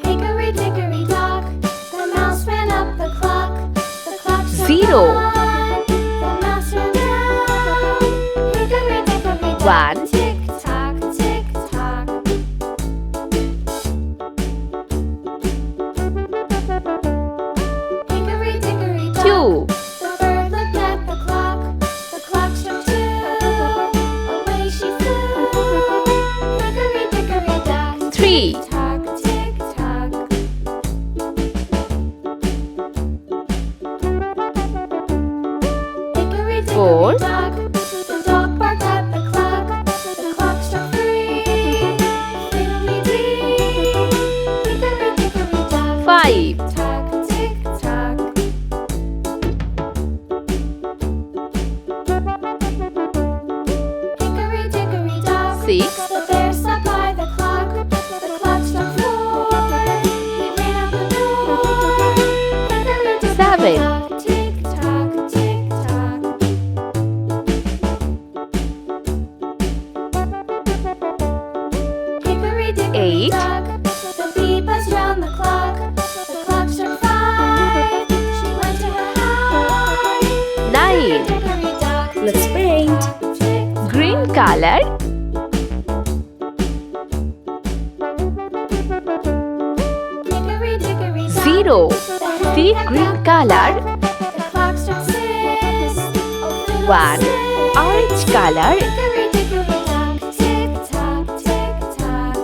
Hickory dickory dock, the mouse ran up the clock. The clock struck 0. 1, the mouse ran down. Hickory dickory dock, 1. tick tock, tick tock. Hickory dickory dock, 2. the bird looked at the clock. The clock struck 2, away she flew. Hickory dickory dock, 3. tock, tick tock. Hickory dickory 4. dock, the dog barked at the clock. The clock struck 3, fiddly-dee. Hickory dickory dock, 5. tock, tick tock. Hickory dickory dock, 6. the bear sat by the clock. The clock struck 4, he ran out the door. Hickory dickory 7. dock, tick tock, tick tock. Hickory dickory 8. dock, the bee buzzed round the clock. The clock struck 5, she went to her hive. 9. Hickory dock, Let's paint. tick tock. Green color. Hickory dickory dock, 0. See green color. the clock struck 6, oh, fiddle 1. six. Orange color. Hickory dickory dock, tick tock, tick tock.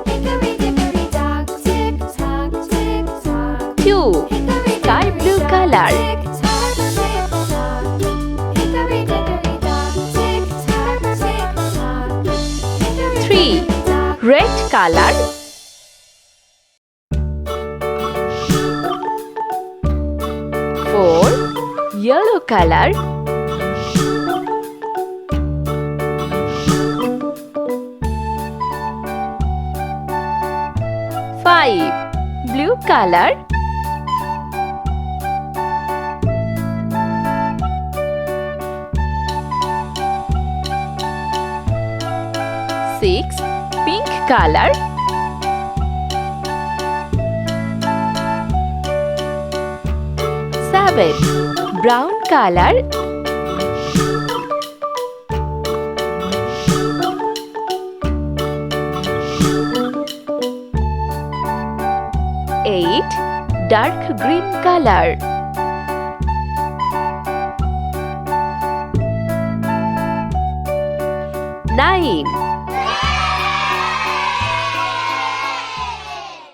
Hickory dickory dock, tick tock, tick tock. 2. Hickory Sky dickory blue dock, color. tick tock, tick tock. Hickory dickory dock, tick tock, tick tock. Hickory 3. dickory dock. Red color. 4. Yellow color. 5. Blue color. 6. Pink color. 7. Brown color. 8. Dark green color. 9.